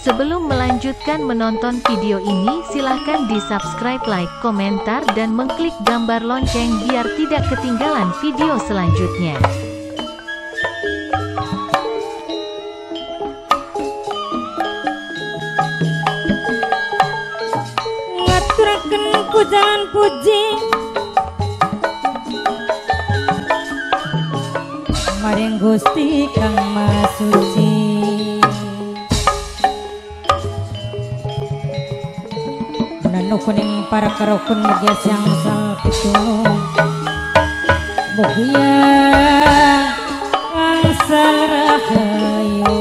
Sebelum melanjutkan menonton video ini, silahkan di-subscribe, like, komentar, dan mengklik gambar lonceng biar tidak ketinggalan video selanjutnya. Ngaturaken pujian puji maring Gusti Kang Maha Suci. Kuning para karokun mugia siang sal pitulung mugia angsal rahayu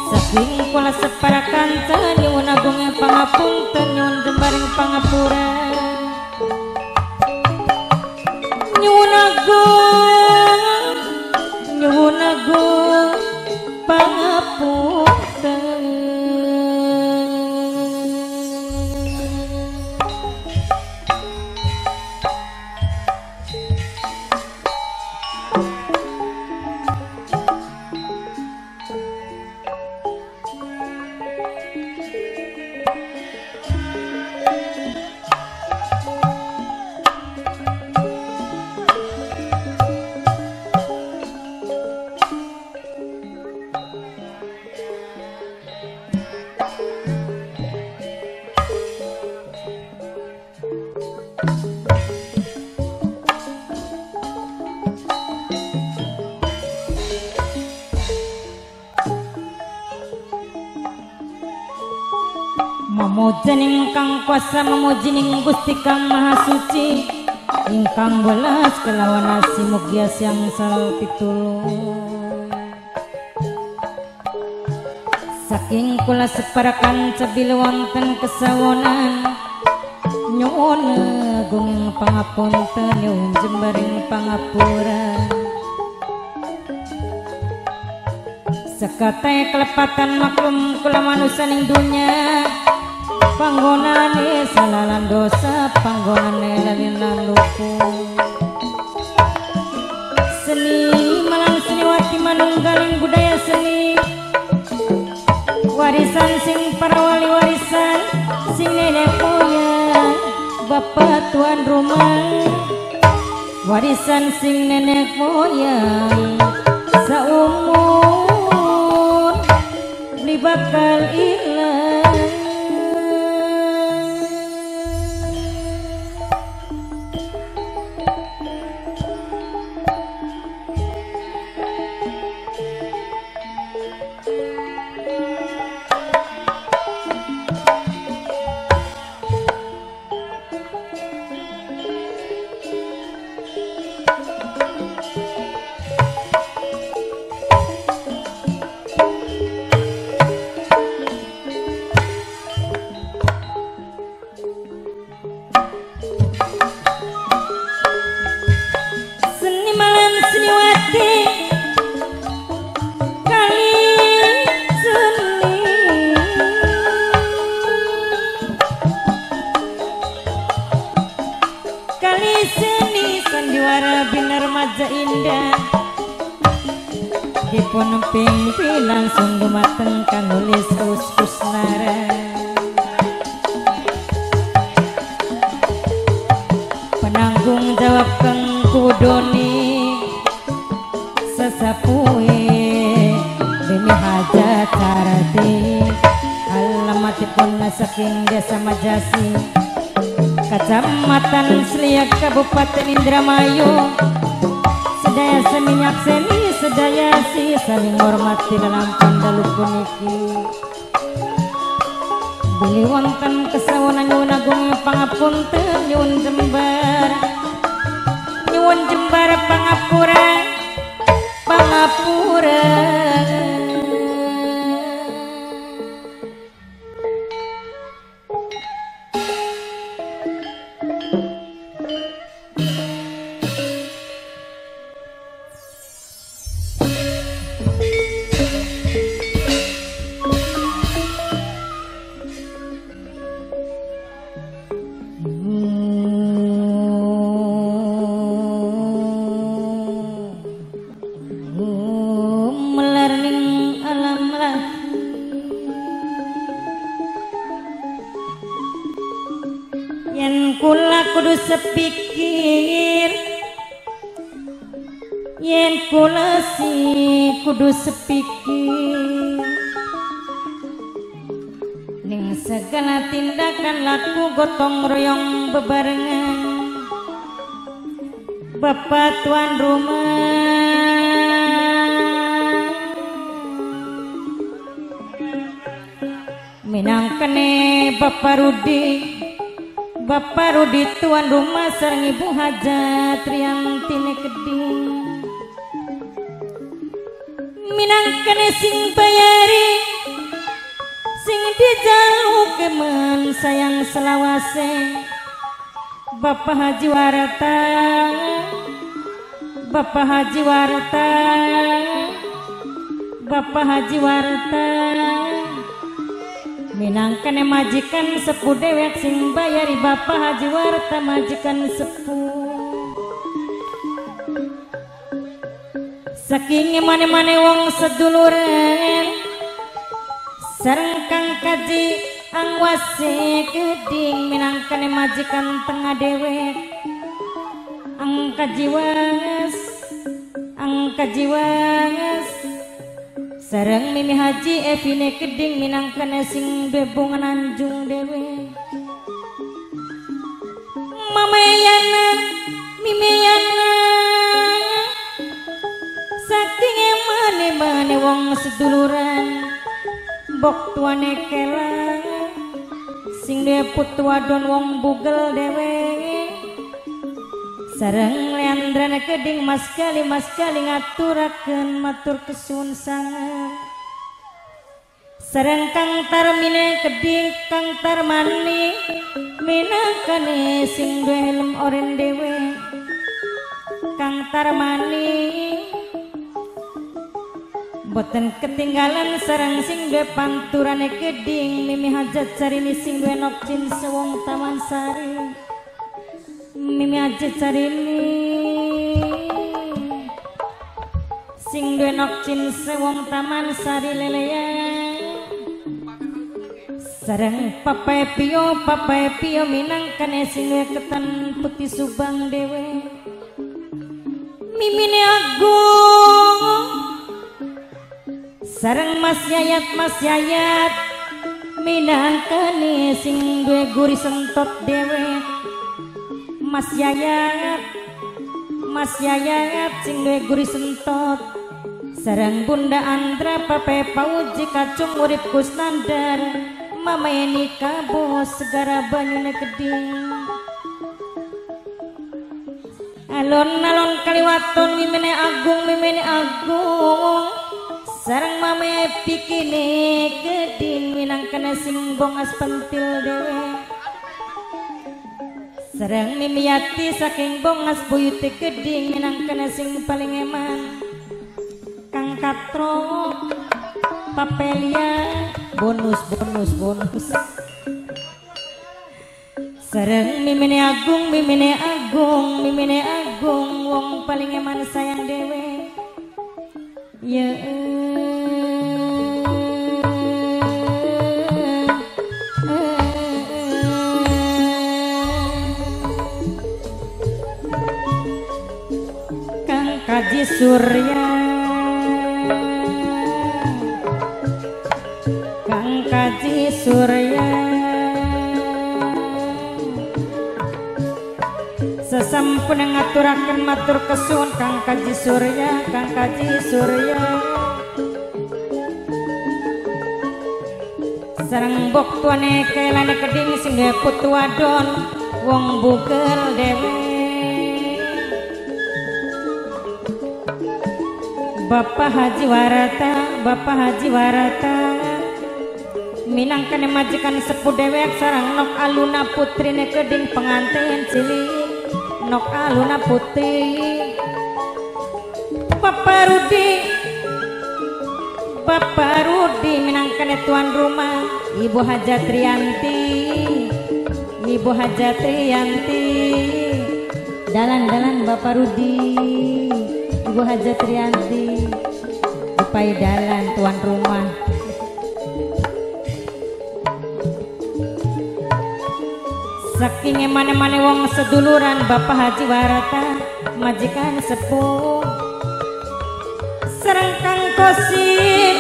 saking kula separakan nyuwun agung pangapunten nyuwun jembaring pangapura nyuwun agung pangapunten. Memuji ingkang kuasa memuji ning Gusti Kang Maha Suci ingkang welas kelawan asi mugia siang sal pitulung saking kula separakan cebil wonten kesawonan nyuwun agung pangapunten nyuwun jembaring pangapura sekate kelepatan maklum kula manusia ning dunya panggonane salalan dosa panggonane lalinan lupu seni malang seniwati manunggaling budaya seni warisan sing para wali warisan sing nenek moyang bapak tuan rumah warisan sing nenek moyang saumur beli bakal ilang. Dipun pimpinan langsung gumateng kang nulis Kusnara penanggung jawab kang kudoni sesapuhe demi hajat carati alamatipun saking desa Majasi Kecamatan Seliak Kabupaten Indramayu sedaya seminyak seni sedaya si saling hormati dalam pandalu puniki beli wonten kesawonan nyuwun agung pangapunten nyuwun jembar pangapura yen kula kudu sepikir, yen kula kudu sepikir ning segala tindakan laku gotong royong bebarengan. Bapak tuan rumah minangkene Bapak Rudi tuan rumah sareng Ibu Hajat Riantine Keding minangkene sing bayari sing dijalukeun sayang selawase. Bapak Haji Warta, Bapak Haji Warta, Bapak Haji Warta minangkene majikan sepuh dewek sing bayari. Bapak Haji Warta majikan sepuh saking mane-mane wong seduluran sareng Kang Kaji Angwase Keding minangkane majikan tengah dewek. Angka jiwas sareng Mimi Haji Evine Keding minangkane sing bebungan anjung dewek. Mamayana Mimiyana saking mane-mane wong seduluran bok tuane kela sing dia putu wadon wong bugel dewe sareng Leandrana Keding mas kali ngaturakeun matur kesuwun sangat sareng Kang Tarmine Keding Kang Tarmani minangkane sing duwe helm oren dewe. Kang Tarmani boten ketinggalan sareng sing duwe panturane Keding Mimi Hajat Sarini sing duwe nokcin sewong Taman Sari. Mimi Hajat Sarini sing duwe nokcin sewong Taman Sari leleya sareng Papa Pio minangkane sing duwe ketan putih Subang dewe. Mimine Agung sareng Mas Yayat minangkane sing duwe guri sentot dewe. Mas Yayat sing duwe guri sentot sareng Bunda Andra Pape Pauji Kacung urip Kusnandar Mama Eni Kabo segara banyune Keding. Alon-alon kaliwaton Mimine Agung sareng Mame Pikine Keding minangkane sing bongas pentil dewe. Sareng Mimiati saking bongas buyute Keding minangkane sing paling eman. Kang Katro Papelia bonus sareng Mimine Agung wong paling eman sayang dewe. Ya Kang Kaji Surya sesampun ngaturaken matur kesuwun Kang Kaji Surya sareng bok tuane kelane Keding sing duwe putu wadon wong bugel dewe. Bapak Haji Warata minangkane majikan sepuh dewek sareng Nok Aluna putrine Keding pengantin cilik Nok Aluna putri. Bapak Rudi minangkane tuan rumah. Ibu Hajat Rianti dalan Bapak Rudi Ibu Hajat Rianti upai dalan tuan rumah. saking emane-mane wong seduluran Bapak Haji Warata majikan sepuh sareng Kang Kosim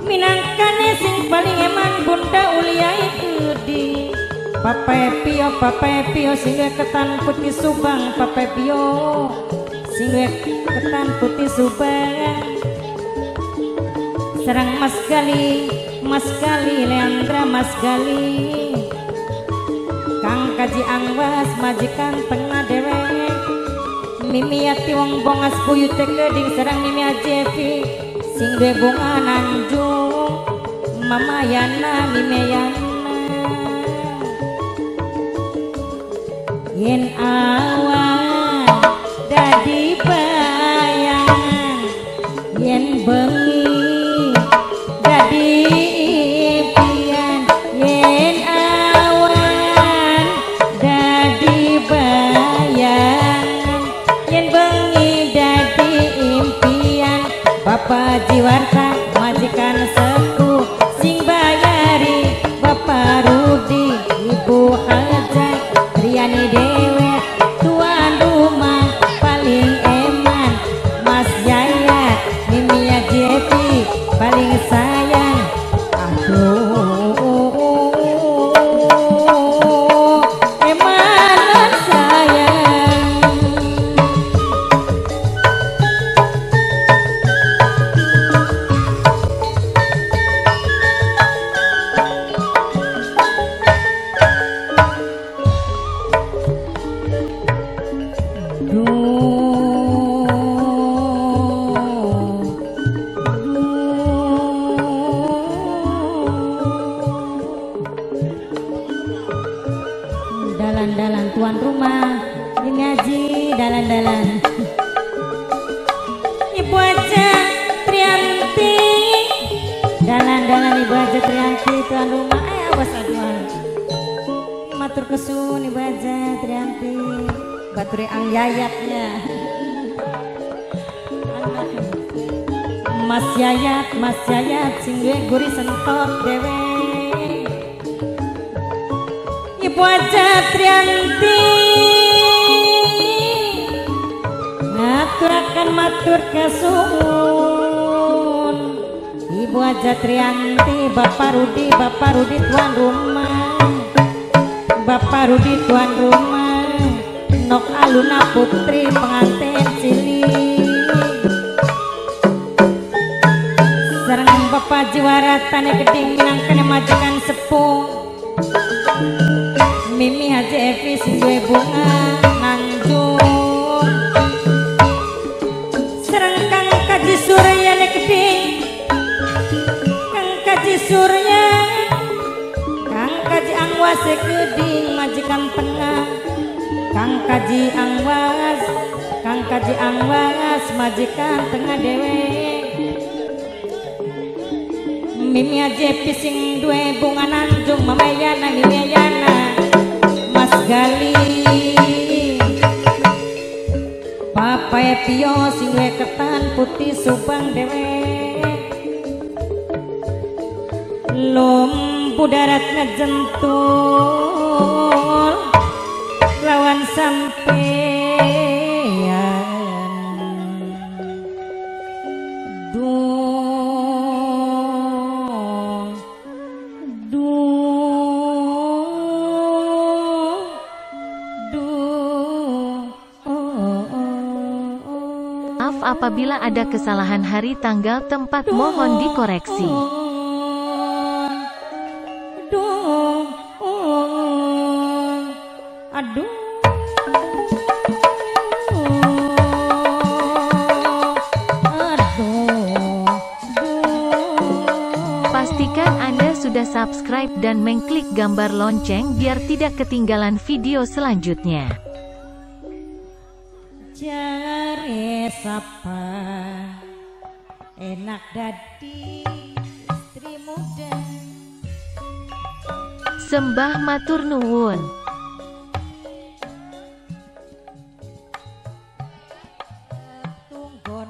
minangkane sing paling eman Bunda Uliai Gede Papai Pio sing ketan putih Subang Papai Pio sing ketan putih Subang sareng Mas Gali Leandra Mas Gali Kang Kaji Angwas majikan tengah dewek Mimi Yati wong bongas buyut keding sareng Mimi Ajevi sing duwe bunga Nanjung Mama Yana Mimi Yana yen awan dadi bayangan yen bengi dadi impian yen awan dadi bayangan yen bengi dadi impian Bapak Jiwarta majikan sepuh sing bayari Bapak Rudi Ibu Hajat Riani Dewet tuan rumah paling eman Mas Yayat Mimi Jepi paling sayang aduh emanan sayang dalan-dalan tuan rumah ini Haji dalan-dalan Ibu Aja Trianti dalan-dalan Ibu Aja Trianti tuan rumah awas aduan matur kesun Ibu Aja Trianti baturi ang yayatnya Mas Yayat sing duwe guri sentot dewe Ibu Aja Trianti ngaturaken matur kesuwun Ibu Aja Trianti Bapak Rudi tuan rumah Bapak Rudi tuan rumah Nok Aluna Putri pengantin cilik sareng Bapak Jiwarata Geding minangkane majikan sepuh Mimi Haji Evi sing duwe bunga Nanjung sareng Kang Kaji Surya Geding Kang Kaji Surya Kang Kaji Angwas Geding majikan tengah Kang Kaji Angwas majikan tengah dewe Mimi Ajepi sing duwe bunga Nanjung Mama Yana Mimi Yana Mas Gali Papai Pio sing duwe ketan putih Subang dewe Lombu darat ngejentul lawan sampeyan Maaf apabila ada kesalahan hari tanggal tempat mohon dikoreksi. Aduh Pastikan Anda sudah subscribe dan mengklik gambar lonceng biar tidak ketinggalan video selanjutnya. Jare sapa enak dadi istri muda Sembah matur nuwun. tunggon